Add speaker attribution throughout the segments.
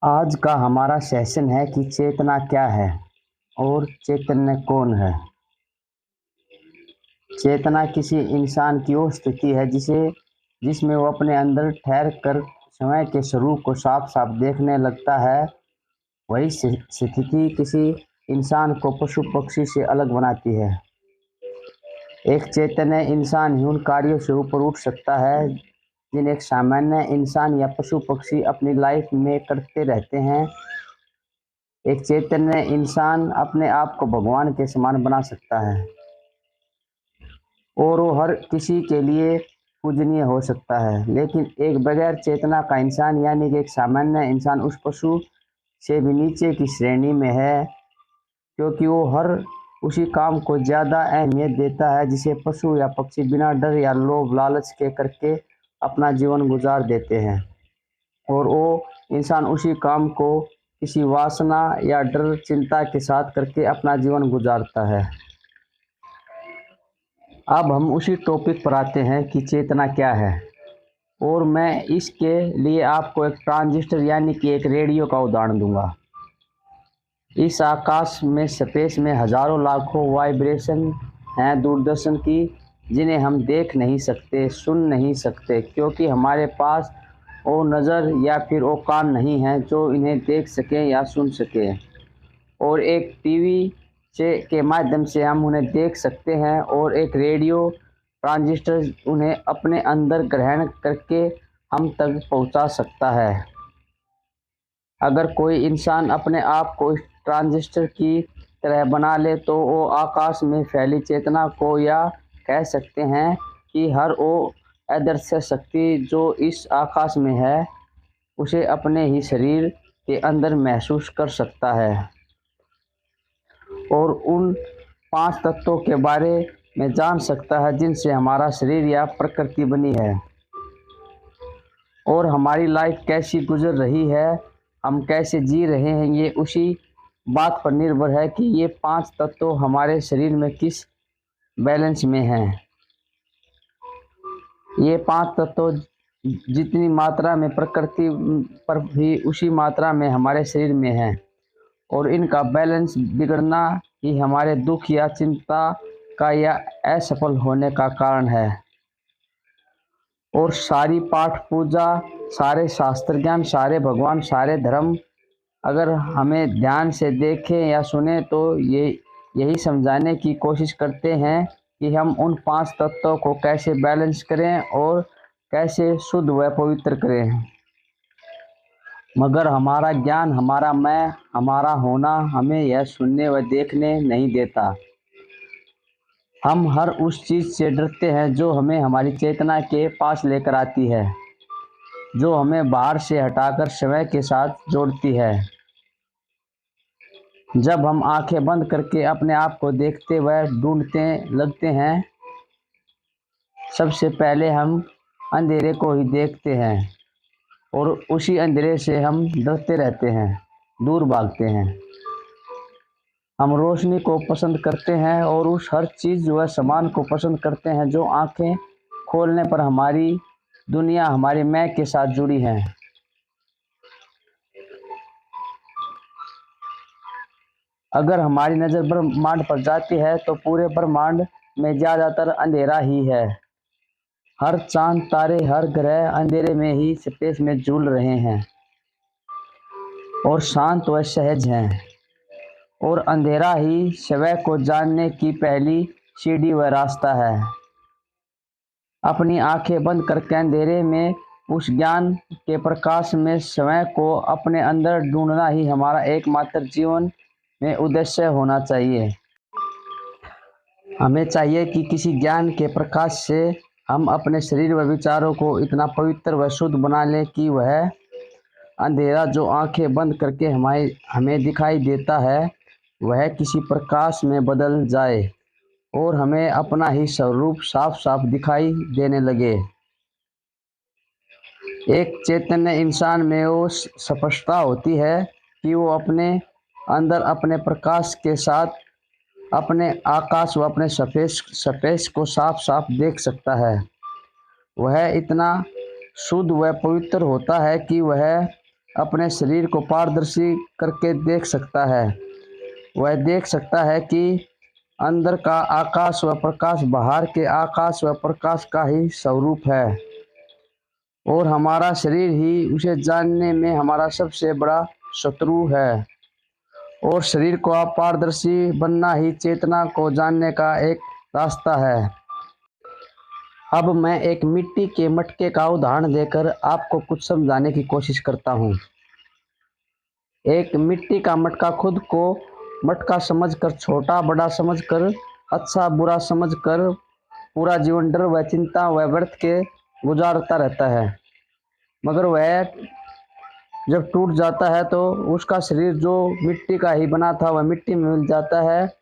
Speaker 1: आज का हमारा सेशन है कि चेतना क्या है और चैतन्य कौन है। चेतना किसी इंसान की वो स्थिति है जिसमें वो अपने अंदर ठहर कर समय के स्वरूप को साफ साफ देखने लगता है। वही स्थिति किसी इंसान को पशु पक्षी से अलग बनाती है। एक चैतन्य इंसान ही उन कार्यों से ऊपर उठ सकता है जिन्हें एक सामान्य इंसान या पशु पक्षी अपनी लाइफ में करते रहते हैं। एक चैतन्य इंसान अपने आप को भगवान के समान बना सकता है और वो हर किसी के लिए पूजनीय हो सकता है। लेकिन एक बगैर चेतना का इंसान यानी कि एक सामान्य इंसान उस पशु से भी नीचे की श्रेणी में है, क्योंकि वो हर उसी काम को ज़्यादा अहमियत देता है जिसे पशु या पक्षी बिना डर या लोभ लालच के करके अपना जीवन गुजार देते हैं। और वो इंसान उसी काम को किसी वासना या डर चिंता के साथ करके अपना जीवन गुजारता है। अब हम उसी टॉपिक पर आते हैं कि चेतना क्या है। और मैं इसके लिए आपको एक ट्रांजिस्टर यानी कि एक रेडियो का उदाहरण दूंगा। इस आकाश में स्पेस में हजारों लाखों वाइब्रेशन हैं दूरदर्शन की, जिन्हें हम देख नहीं सकते, सुन नहीं सकते, क्योंकि हमारे पास वो नज़र या फिर वो कान नहीं हैं जो इन्हें देख सकें या सुन सकें। और एक टीवी से के माध्यम से हम उन्हें देख सकते हैं और एक रेडियो ट्रांजिस्टर उन्हें अपने अंदर ग्रहण करके हम तक पहुंचा सकता है। अगर कोई इंसान अपने आप को इस ट्रांजिस्टर की तरह बना ले तो वो आकाश में फैली चेतना को, या कह सकते हैं कि हर वो अदृश्य शक्ति जो इस आकाश में है, उसे अपने ही शरीर के अंदर महसूस कर सकता है और उन 5 तत्वों के बारे में जान सकता है जिनसे हमारा शरीर या प्रकृति बनी है। और हमारी लाइफ कैसी गुजर रही है, हम कैसे जी रहे हैं, ये उसी बात पर निर्भर है कि ये 5 तत्व हमारे शरीर में किस बैलेंस में हैं। ये 5 तत्व जितनी मात्रा में प्रकृति पर भी उसी मात्रा में हमारे शरीर में है, और इनका बैलेंस बिगड़ना ही हमारे दुख या चिंता का या असफल होने का कारण है। और सारी पाठ पूजा, सारे शास्त्र ज्ञान, सारे भगवान, सारे धर्म अगर हमें ध्यान से देखें या सुने तो ये यही समझाने की कोशिश करते हैं कि हम उन 5 तत्वों को कैसे बैलेंस करें और कैसे शुद्ध व पवित्र करें। मगर हमारा ज्ञान, हमारा मैं, हमारा होना हमें यह सुनने व देखने नहीं देता। हम हर उस चीज़ से डरते हैं जो हमें हमारी चेतना के पास लेकर आती है, जो हमें बाहर से हटाकर समय के साथ जोड़ती है। जब हम आंखें बंद करके अपने आप को देखते व ढूंढते लगते हैं, सबसे पहले हम अंधेरे को ही देखते हैं और उसी अंधेरे से हम डरते रहते हैं, दूर भागते हैं। हम रोशनी को पसंद करते हैं और उस हर चीज़ व सामान को पसंद करते हैं जो आंखें खोलने पर हमारी दुनिया हमारे मैं के साथ जुड़ी है। अगर हमारी नज़र ब्रह्मांड पर जाती है तो पूरे ब्रह्मांड में ज़्यादातर अंधेरा ही है। हर चांद, तारे, हर ग्रह अंधेरे में ही स्पेस में झूल रहे हैं और शांत व सहज हैं। और अंधेरा ही स्वयं को जानने की पहली सीढ़ी व रास्ता है। अपनी आंखें बंद करके अंधेरे में उस ज्ञान के प्रकाश में स्वयं को अपने अंदर ढूंढना ही हमारा एकमात्र जीवन में उद्देश्य होना चाहिए। हमें चाहिए कि किसी ज्ञान के प्रकाश से हम अपने शरीर व विचारों को इतना पवित्र व शुद्ध बना लें कि वह अंधेरा जो आंखें बंद करके हमें दिखाई देता है, वह किसी प्रकाश में बदल जाए और हमें अपना ही स्वरूप साफ साफ दिखाई देने लगे। एक चैतन्य इंसान में वो स्पष्टता होती है कि वो अपने अंदर अपने प्रकाश के साथ अपने आकाश व अपने स्पेस को साफ साफ देख सकता है। वह इतना शुद्ध व पवित्र होता है कि वह अपने शरीर को पारदर्शी करके देख सकता है। वह देख सकता है कि अंदर का आकाश व प्रकाश बाहर के आकाश व प्रकाश का ही स्वरूप है, और हमारा शरीर ही उसे जानने में हमारा सबसे बड़ा शत्रु है। और शरीर को पारदर्शी बनना ही चेतना को जानने का एक रास्ता है। अब मैं एक मिट्टी के मटके का उदाहरण देकर आपको कुछ समझाने की कोशिश करता हूँ। एक मिट्टी का मटका खुद को मटका समझकर, छोटा बड़ा समझकर, अच्छा बुरा समझकर पूरा जीवन डर व चिंता व व्यर्थ के गुजारता रहता है। मगर वह जब टूट जाता है तो उसका शरीर जो मिट्टी का ही बना था वह मिट्टी में मिल जाता है,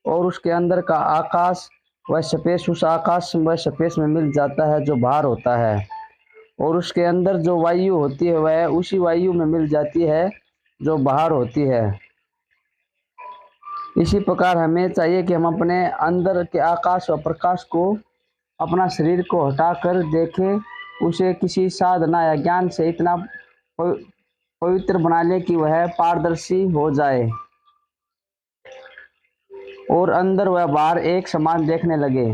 Speaker 1: और उसके अंदर का आकाश वह स्पेस उस आकाश व स्पेस में मिल जाता है जो बाहर होता है, और उसके अंदर जो वायु होती है वह उसी वायु में मिल जाती है जो बाहर होती है। इसी प्रकार हमें चाहिए कि हम अपने अंदर के आकाश व प्रकाश को, अपना शरीर को हटाकर देखें, उसे किसी साधना या ज्ञान से इतना पवित्र बना ले कि वह पारदर्शी हो जाए और अंदर व बाहर एक समान देखने लगे।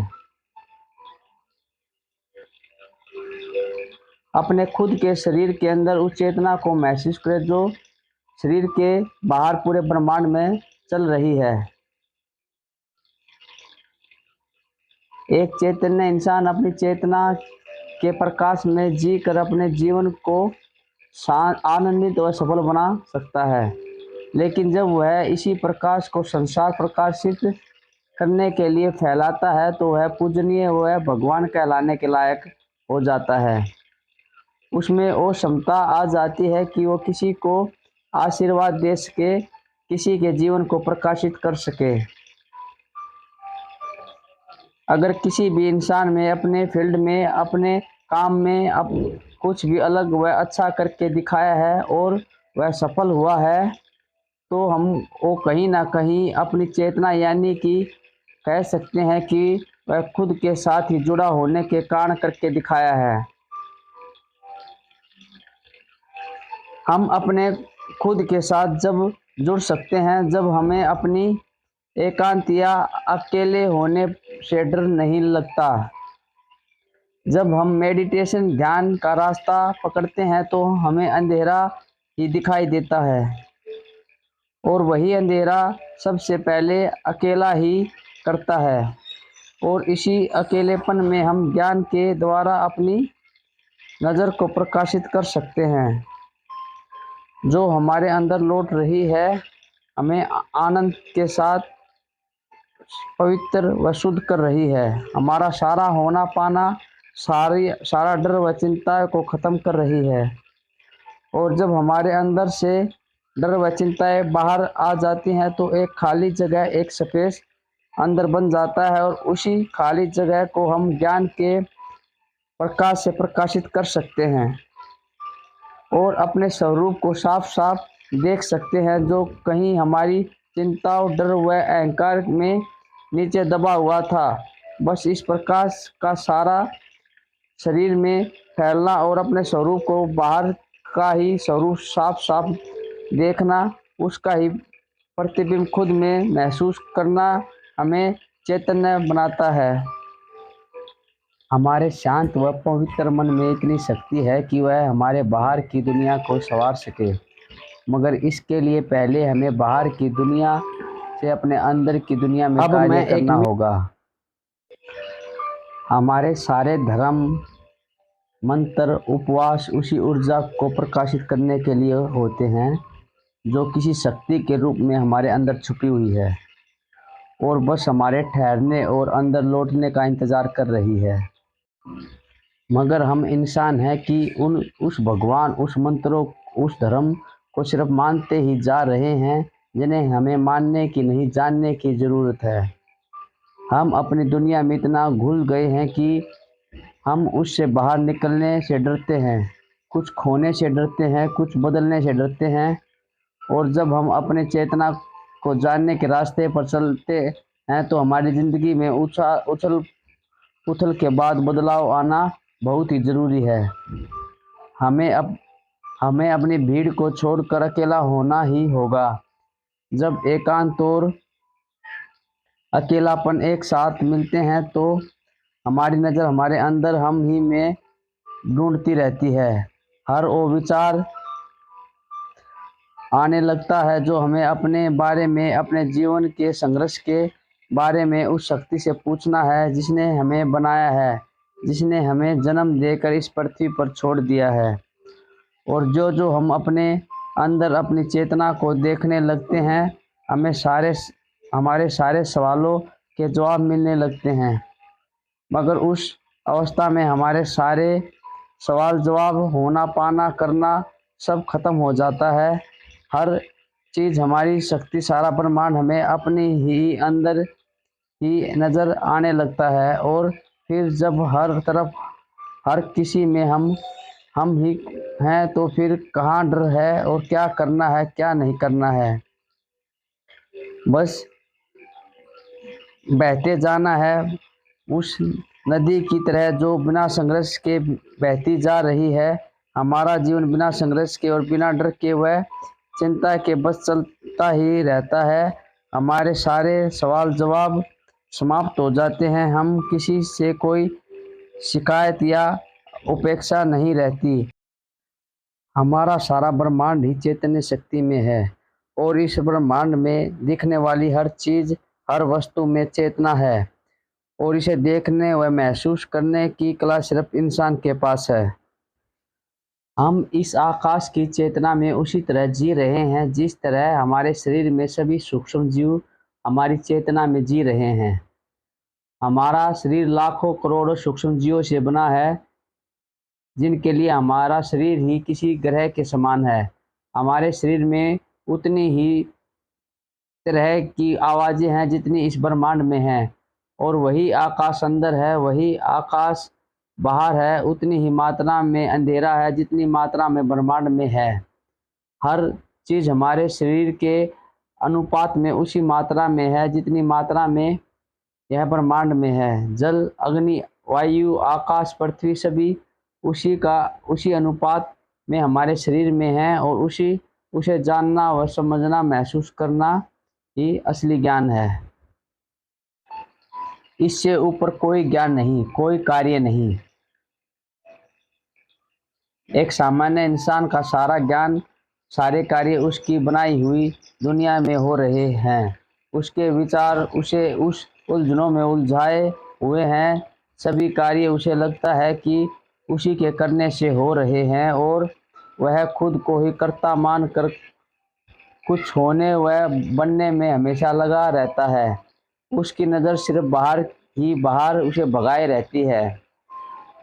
Speaker 1: अपने खुद के शरीर के अंदर उस चेतना को महसूस करें जो शरीर के बाहर पूरे ब्रह्मांड में चल रही है। एक चैतन्य इंसान अपनी चेतना के प्रकाश में जी कर अपने जीवन को आनंदित और सफल बना सकता है। लेकिन जब वह इसी प्रकाश को संसार प्रकाशित करने के लिए फैलाता है तो वह पूजनीय व भगवान कहलाने के लायक हो जाता है। उसमें वो क्षमता आ जाती है कि वो किसी को आशीर्वाद दे सके, किसी के जीवन को प्रकाशित कर सके। अगर किसी भी इंसान में, अपने फील्ड में, अपने काम में कुछ भी अलग व अच्छा करके दिखाया है और वह सफल हुआ है, तो हम वो कहीं ना कहीं अपनी चेतना यानी कि कह सकते हैं कि वह खुद के साथ ही जुड़ा होने के कारण करके दिखाया है। हम अपने खुद के साथ जब जुड़ सकते हैं जब हमें अपनी एकांत या अकेले होने से डर नहीं लगता। जब हम मेडिटेशन ध्यान का रास्ता पकड़ते हैं तो हमें अंधेरा ही दिखाई देता है, और वही अंधेरा सबसे पहले अकेला ही करता है, और इसी अकेलेपन में हम ज्ञान के द्वारा अपनी नज़र को प्रकाशित कर सकते हैं जो हमारे अंदर लौट रही है, हमें आनंद के साथ पवित्र व शुद्ध कर रही है, हमारा सारा होना पाना, सारा डर व चिंता को ख़त्म कर रही है। और जब हमारे अंदर से डर व चिंताएं बाहर आ जाती हैं तो एक खाली जगह, एक स्पेस अंदर बन जाता है, और उसी खाली जगह को हम ज्ञान के प्रकाश से प्रकाशित कर सकते हैं और अपने स्वरूप को साफ साफ देख सकते हैं जो कहीं हमारी चिंताओं, डर व अहंकार में नीचे दबा हुआ था। बस इस प्रकाश का सारा शरीर में फैलना और अपने स्वरूप को बाहर का ही स्वरूप साफ साफ देखना, उसका ही प्रतिबिंब खुद में महसूस करना हमें चैतन्य बनाता है। हमारे शांत व पवित्र मन में इतनी शक्ति है कि वह हमारे बाहर की दुनिया को संवार सके, मगर इसके लिए पहले हमें बाहर की दुनिया से अपने अंदर की दुनिया में कार्य करना होगा। हमारे सारे धर्म, मंत्र, उपवास उसी ऊर्जा को प्रकाशित करने के लिए होते हैं जो किसी शक्ति के रूप में हमारे अंदर छुपी हुई है और बस हमारे ठहरने और अंदर लौटने का इंतज़ार कर रही है। मगर हम इंसान हैं कि उस भगवान, उस मंत्रों, उस धर्म को सिर्फ मानते ही जा रहे हैं जिन्हें हमें मानने की नहीं, जानने की ज़रूरत है। हम अपनी दुनिया में इतना घुल गए हैं कि हम उससे बाहर निकलने से डरते हैं, कुछ खोने से डरते हैं, कुछ बदलने से डरते हैं। और जब हम अपने चेतना को जानने के रास्ते पर चलते हैं तो हमारी ज़िंदगी में उथल के बाद बदलाव आना बहुत ही ज़रूरी है। हमें अपनी भीड़ को छोड़कर अकेला होना ही होगा। जब एकांत और अकेलापन एक साथ मिलते हैं तो हमारी नज़र हमारे अंदर हम ही में ढूंढती रहती है। हर वो विचार आने लगता है जो हमें अपने बारे में, अपने जीवन के संघर्ष के बारे में उस शक्ति से पूछना है जिसने हमें बनाया है, जिसने हमें जन्म देकर इस पृथ्वी पर छोड़ दिया है। और जो जो हम अपने अंदर अपनी चेतना को देखने लगते हैं, हमारे सारे सवालों के जवाब मिलने लगते हैं। मगर उस अवस्था में हमारे सारे सवाल जवाब होना पाना करना सब खत्म हो जाता है। हर चीज़, हमारी शक्ति, सारा ब्रह्मांड हमें अपनी ही अंदर ही नज़र आने लगता है। और फिर जब हर तरफ हर किसी में हम ही हैं तो फिर कहाँ डर है और क्या करना है क्या नहीं करना है। बस बहते जाना है उस नदी की तरह जो बिना संघर्ष के बहती जा रही है। हमारा जीवन बिना संघर्ष के और बिना डर के वह चिंता के बस चलता ही रहता है। हमारे सारे सवाल जवाब समाप्त हो जाते हैं। हम किसी से कोई शिकायत या उपेक्षा नहीं रहती। हमारा सारा ब्रह्मांड ही चैतन्य शक्ति में है और इस ब्रह्मांड में दिखने वाली हर चीज़, हर वस्तु में चेतना है और इसे देखने व महसूस करने की कला सिर्फ इंसान के पास है। हम इस आकाश की चेतना में उसी तरह जी रहे हैं जिस तरह हमारे शरीर में सभी सूक्ष्म जीव हमारी चेतना में जी रहे हैं। हमारा शरीर लाखों करोड़ों सूक्ष्म जीवों से बना है जिनके लिए हमारा शरीर ही किसी ग्रह के समान है। हमारे शरीर में उतनी ही तरह की आवाज़ें हैं जितनी इस ब्रह्मांड में हैं और वही आकाश अंदर है, वही आकाश बाहर है। उतनी ही मात्रा में अंधेरा है जितनी मात्रा में ब्रह्मांड में है। हर चीज़ हमारे शरीर के अनुपात में उसी मात्रा में है जितनी मात्रा में यह ब्रह्मांड में है। जल, अग्नि, वायु, आकाश, पृथ्वी सभी उसी अनुपात में हमारे शरीर में है और उसे जानना व समझना, महसूस करना ही असली ज्ञान है। इससे ऊपर कोई ज्ञान नहीं, कोई कार्य नहीं। एक सामान्य इंसान का सारा ज्ञान, सारे कार्य उसकी बनाई हुई दुनिया में हो रहे हैं। उसके विचार उसे उस उलझनों में उलझाए हुए हैं। सभी कार्य उसे लगता है कि उसी के करने से हो रहे हैं और वह खुद को ही कर्ता मान कर कुछ होने व बनने में हमेशा लगा रहता है। उसकी नज़र सिर्फ बाहर ही बाहर उसे भगाए रहती है।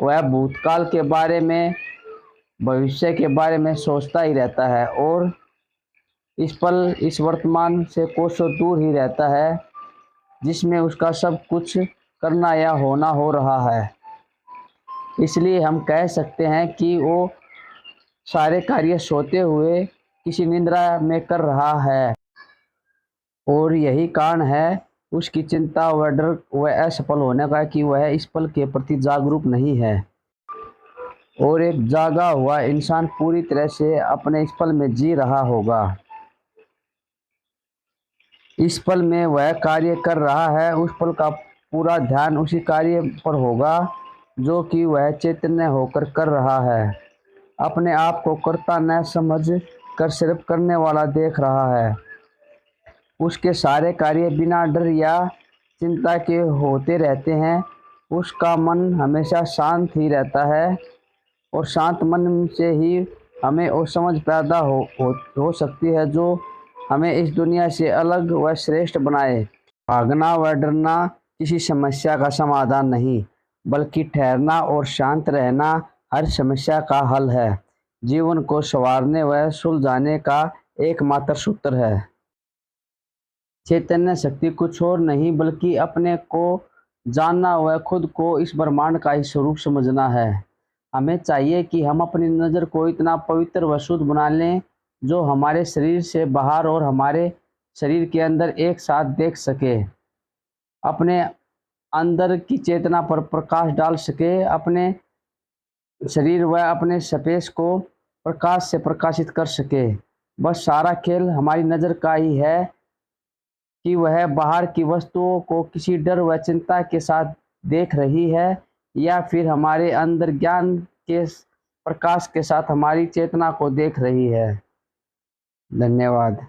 Speaker 1: वह भूतकाल के बारे में, भविष्य के बारे में सोचता ही रहता है और इस वर्तमान से कोसों दूर ही रहता है जिसमें उसका सब कुछ करना या होना हो रहा है। इसलिए हम कह सकते हैं कि वो सारे कार्य सोते हुए किसी निद्रा में कर रहा है और यही कारण है उसकी चिंता व डर व असफल होने का कि वह इस पल के प्रति जागरूक नहीं है। और एक जागा हुआ इंसान पूरी तरह से अपने इस पल में जी रहा होगा। इस पल में वह कार्य कर रहा है, उस पल का पूरा ध्यान उसी कार्य पर होगा जो कि वह चैतन्य होकर कर रहा है। अपने आप को कर्ता न समझ कर सिर्फ करने वाला देख रहा है। उसके सारे कार्य बिना डर या चिंता के होते रहते हैं। उसका मन हमेशा शांत ही रहता है और शांत मन से ही हमें वो समझ पैदा हो सकती है जो हमें इस दुनिया से अलग व श्रेष्ठ बनाए। भागना व डरना किसी समस्या का समाधान नहीं, बल्कि ठहरना और शांत रहना हर समस्या का हल है। जीवन को संवारने व सुलझाने का एकमात्र सूत्र है। चैतन्य शक्ति कुछ और नहीं बल्कि अपने को जानना व खुद को इस ब्रह्मांड का ही स्वरूप समझना है। हमें चाहिए कि हम अपनी नज़र को इतना पवित्र व शुद्ध बना लें जो हमारे शरीर से बाहर और हमारे शरीर के अंदर एक साथ देख सके, अपने अंदर की चेतना पर प्रकाश डाल सके, अपने शरीर वह अपने स्पेस को प्रकाश से प्रकाशित कर सके। बस सारा खेल हमारी नज़र का ही है कि वह बाहर की वस्तुओं को किसी डर व चिंता के साथ देख रही है या फिर हमारे अंदर ज्ञान के प्रकाश के साथ हमारी चेतना को देख रही है। धन्यवाद।